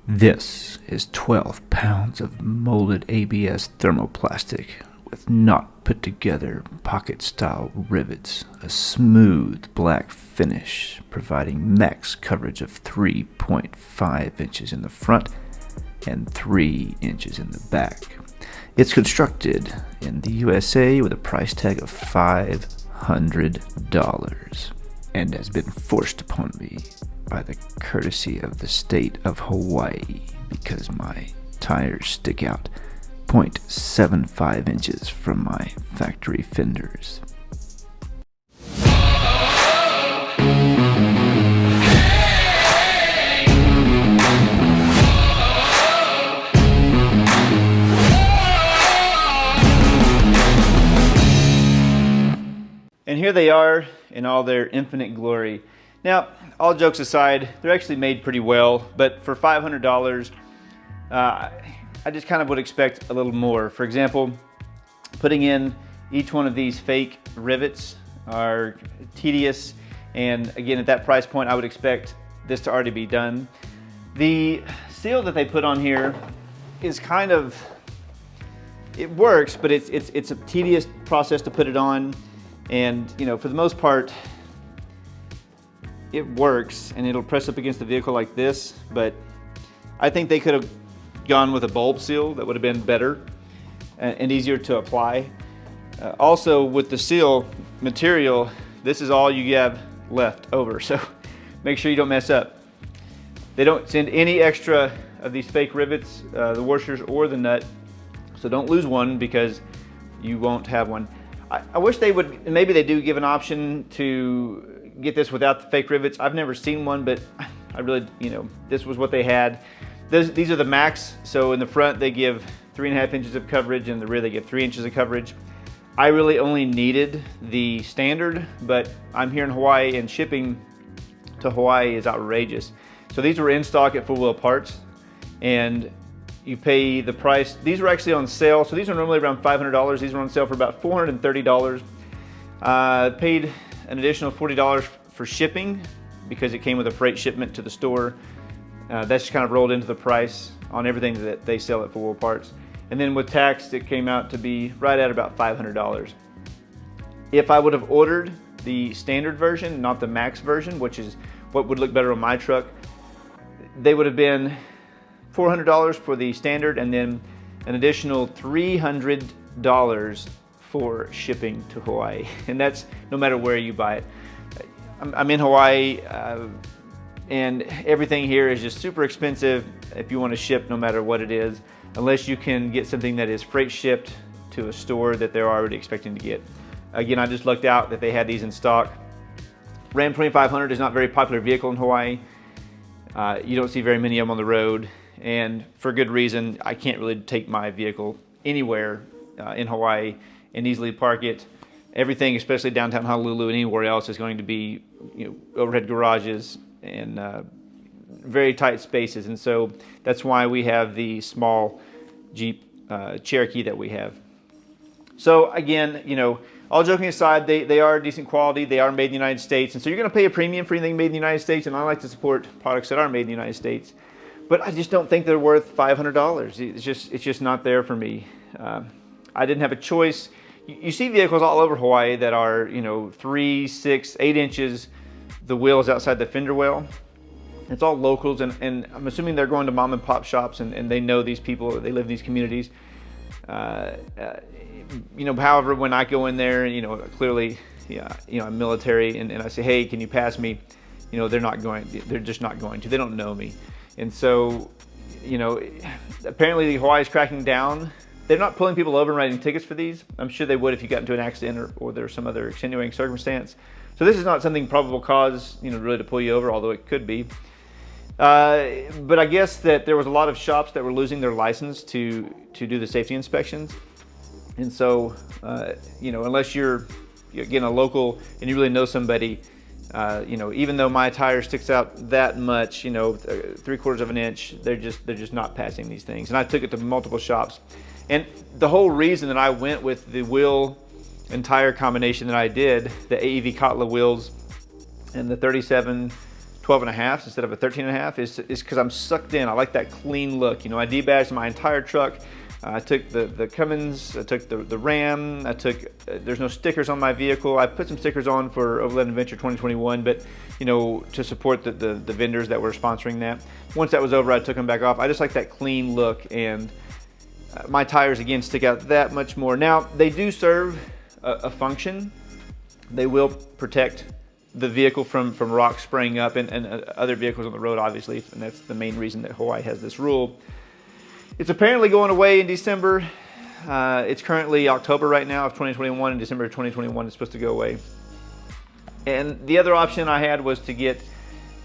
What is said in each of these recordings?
This is 12 pounds of molded ABS thermoplastic with not put together pocket style rivets, a smooth black finish providing max coverage of 3.5 inches in the front and 3 inches in the back. It's constructed in the USA with a price tag of $500 and has been forced upon me by the courtesy of the state of Hawaii because my tires stick out 0.75 inches from my factory fenders. And here they are in all their infinite glory. Now, all jokes aside, they're actually made pretty well, but for $500, I just kind of would expect a little more. For example, putting in each one of these fake rivets are tedious, and again, at that price point, I would expect this to already be done. The seal that they put on here is kind of, it works, but it's a tedious process to put it on, and you know, for the most part, it works and it'll press up against the vehicle like this, but I think they could have gone with a bulb seal. That would have been better and easier to apply. Also, with the seal material, this is all you have left over, so make sure you don't mess up. They don't send any extra of these fake rivets, the washers or the nut, so don't lose one because you won't have one. I wish they would, maybe they do give an option to get this without the fake rivets. I've never seen one, but I really, this was what they had. These are the max, so in the front they give 3.5 inches of coverage, and in the rear they give 3 inches of coverage. I really only needed the standard, but I'm here in Hawaii and shipping to Hawaii is outrageous. So these were in stock at Full Wheel Parts, and you pay the price. These were actually on sale, so these are normally around $500. These were on sale for about $430. Paid an additional $40 for shipping because it came with a freight shipment to the store. That's kind of rolled into the price on everything that they sell at Full Wheel Parts. And then with tax, it came out to be right at about $500. If I would have ordered the standard version, not the max version, which is what would look better on my truck, they would have been $400 for the standard and then an additional $300 for shipping to Hawaii. And that's no matter where you buy it. I'm in Hawaii and everything here is just super expensive if you want to ship no matter what it is, unless you can get something that is freight shipped to a store that they're already expecting to get. Again, I just lucked out that they had these in stock. Ram 2500 is not a very popular vehicle in Hawaii. You don't see very many of them on the road, and for good reason. I can't really take my vehicle anywhere in Hawaii and easily park it. Everything, especially downtown Honolulu and anywhere else, is going to be overhead garages and very tight spaces, and so that's why we have the small Jeep Cherokee that we have. So again, all joking aside, they are decent quality. They are made in the United States, and so you're going to pay a premium for anything made in the United States, and I like to support products that are made in the United States. But I just don't think they're worth $500. It's just not there for me. I didn't have a choice. You see vehicles all over Hawaii that are 3, 6, 8 inches. The wheel is outside the fender well. It's all locals, and I'm assuming they're going to mom and pop shops, and they know these people. They live in these communities. However, when I go in there, clearly, I'm military, and I say, hey, can you pass me? They're not going. They're just not going to. They don't know me. And so, apparently Hawaii is cracking down. They're not pulling people over and writing tickets for these. I'm sure they would if you got into an accident or there's some other extenuating circumstance. So this is not something probable cause, really to pull you over, although it could be. But I guess that there was a lot of shops that were losing their license to do the safety inspections. And so, unless you're again a local and you really know somebody, even though my tire sticks out that much, 3/4 of an inch, they're just not passing these things. And I took it to multiple shops. And the whole reason that I went with the wheel and tire combination that I did, the AEV Kotla wheels and the 37 12.5 instead of a 13.5 is because I'm sucked in. I like that clean look. You know, I debadged my entire truck. I took the Cummins, I took the Ram, I took, there's no stickers on my vehicle. I put some stickers on for Overland Adventure 2021, but you know, to support the vendors that were sponsoring that. Once that was over, I took them back off. I just like that clean look, and my tires again stick out that much more. Now, they do serve a function. They will protect the vehicle from rocks spraying up and other vehicles on the road, obviously, and that's the main reason that Hawaii has this rule. It's apparently going away in December. It's currently October right now of 2021, and December of 2021 is supposed to go away. And the other option I had was to get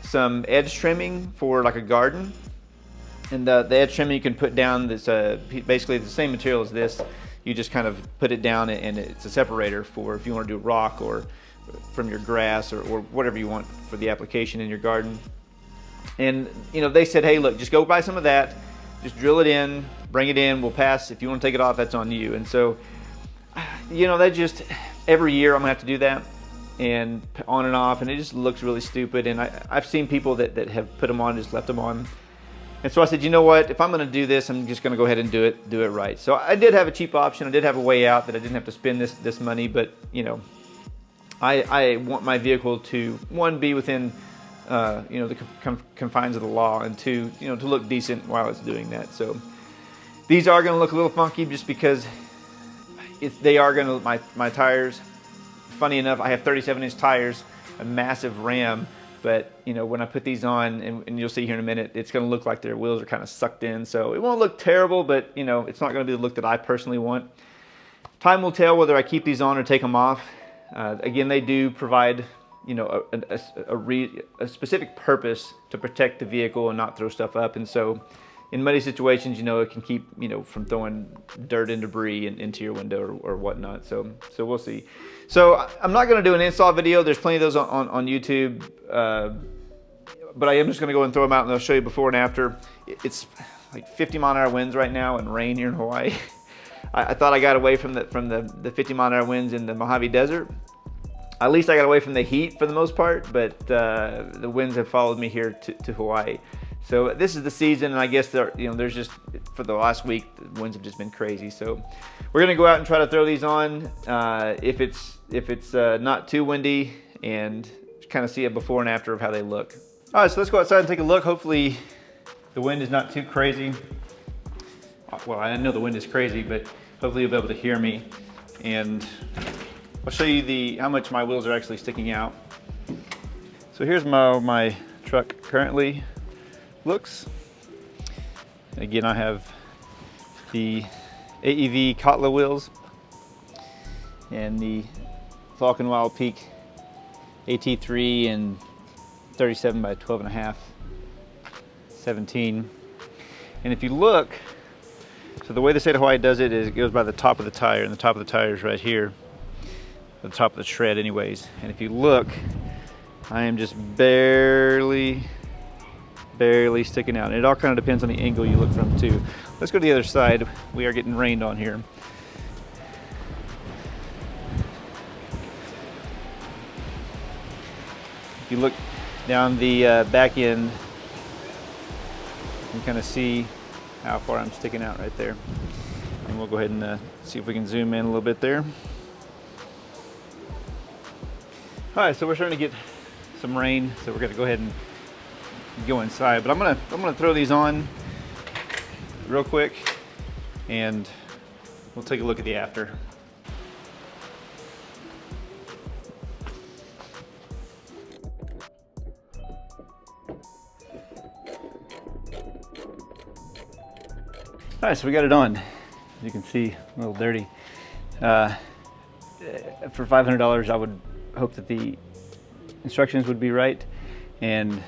some edge trimming for like a garden. And the edge trimming you can put down, this basically the same material as this. You just kind of put it down, and it's a separator for if you want to do rock or from your grass or whatever you want for the application in your garden. And you know, they said, hey, look, just go buy some of that. Just drill it in, bring it in, we'll pass. If you want to take it off, that's on you. And so, you know, that just, every year I'm gonna have to do that, and on and off, and it just looks really stupid. And I've seen people that have put them on, just left them on. And so I said, you know what, if I'm gonna do this, I'm just gonna go ahead and do it right. So I did have a cheap option. I did have a way out that I didn't have to spend this money, but you know, I want my vehicle to, one, be within you know, the confines of the law, and two, you know, to look decent while it's doing that. So these are going to look a little funky just because they are going to, my tires, funny enough, I have 37-inch tires, a massive Ram, but you know, when I put these on, and you'll see here in a minute, it's going to look like their wheels are kind of sucked in. So it won't look terrible, but you know, it's not going to be the look that I personally want. Time will tell whether I keep these on or take them off. Again, they do provide, you know, a specific purpose to protect the vehicle and not throw stuff up. And so in muddy situations, you know, it can keep, you know, from throwing dirt and debris into your window or whatnot. So we'll see. So I'm not going to do an install video. There's plenty of those on YouTube. But I am just going to go and throw them out, and I'll show you before and after. It's like 50-mile-an-hour winds right now and rain here in Hawaii. I thought I got away from the 50-mile-an-hour winds in the Mojave Desert. At least I got away from the heat for the most part, but the winds have followed me here to Hawaii. So this is the season, and I guess there's just, for the last week, the winds have just been crazy. So we're gonna go out and try to throw these on if it's not too windy, and kind of see a before and after of how they look. All right, so let's go outside and take a look. Hopefully the wind is not too crazy. Well, I know the wind is crazy, but hopefully you'll be able to hear me. And I'll show you how much my wheels are actually sticking out. So here's my truck currently looks. Again, I have the AEV Kotla wheels and the Falcon Wild Peak AT3 and 37 by 12.5, 17. And if you look, so the way the state of Hawaii does it is it goes by the top of the tire, and the top of the tire is right here. The top of the tread anyways. And if you look, I am just barely sticking out. And it all kind of depends on the angle you look from too. Let's go to the other side. We are getting rained on here. If you look down the back end, you can kind of see how far I'm sticking out right there. And we'll go ahead and see if we can zoom in a little bit there. All right, so we're starting to get some rain, so we're gonna go ahead and go inside. But I'm gonna throw these on real quick, and we'll take a look at the after. All right, so we got it on. As you can see, a little dirty. For $500, I would hope that the instructions would be right, and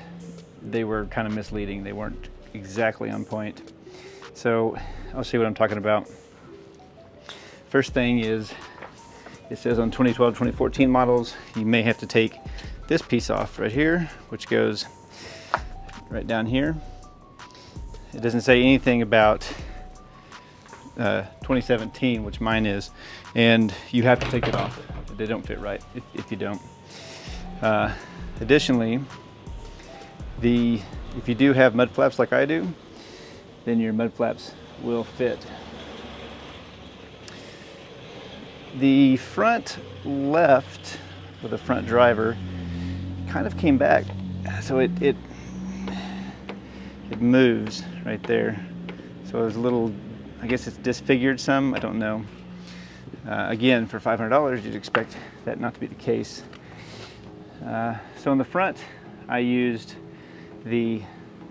they were kind of misleading. They weren't exactly on point. So I'll see what I'm talking about. First thing is, it says on 2012, 2014 models, you may have to take this piece off right here, which goes right down here. It doesn't say anything about 2017, which mine is, and you have to take it off. They don't fit right if you don't. Additionally, If you do have mud flaps like I do, then your mud flaps will fit. The front left with the front driver kind of came back, so it moves right there. So it was a little, I guess it's disfigured some, I don't know. Again, for $500, you'd expect that not to be the case. So in the front, I used the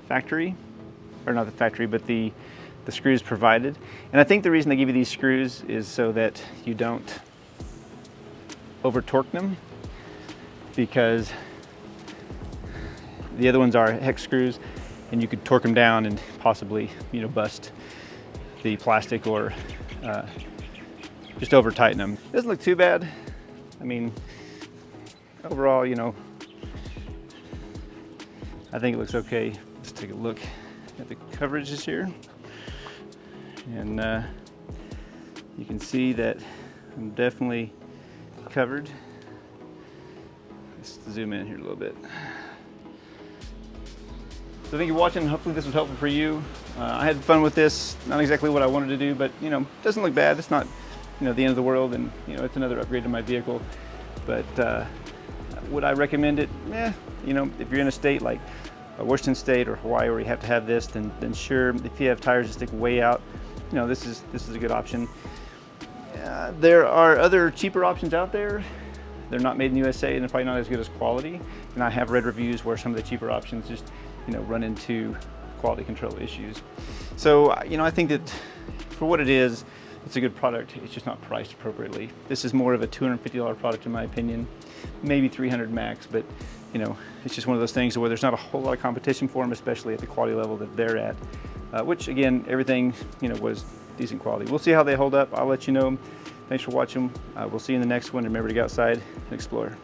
factory, or not the factory, but the screws provided. And I think the reason they give you these screws is so that you don't over torque them, because the other ones are hex screws and you could torque them down and possibly, you know, bust the plastic or just over tighten them. It doesn't look too bad. I mean, overall, you know, I think it looks okay. Let's take a look at the coverages here. And you can see that I'm definitely covered. Let's zoom in here a little bit. So thank you for watching. Hopefully this was helpful for you. I had fun with this. Not exactly what I wanted to do, but you know, it doesn't look bad. It's not, you know, the end of the world, and you know, it's another upgrade to my vehicle. But would I recommend it? Yeah, you know, if you're in a state like Washington State or Hawaii where you have to have this, then sure. If you have tires that stick way out, you know, this is a good option. There are other cheaper options out there. They're not made in the USA and they're probably not as good as quality. And I have read reviews where some of the cheaper options just, you know, run into quality control issues. So, you know, I think that for what it is, it's a good product. It's just not priced appropriately. This is more of a $250 product in my opinion, maybe $300 max, but you know, it's just one of those things where there's not a whole lot of competition for them, especially at the quality level that they're at. Which again, everything, you know, was decent quality. We'll see how they hold up. I'll let you know. Thanks for watching. We'll see you in the next one. Remember to go outside and explore.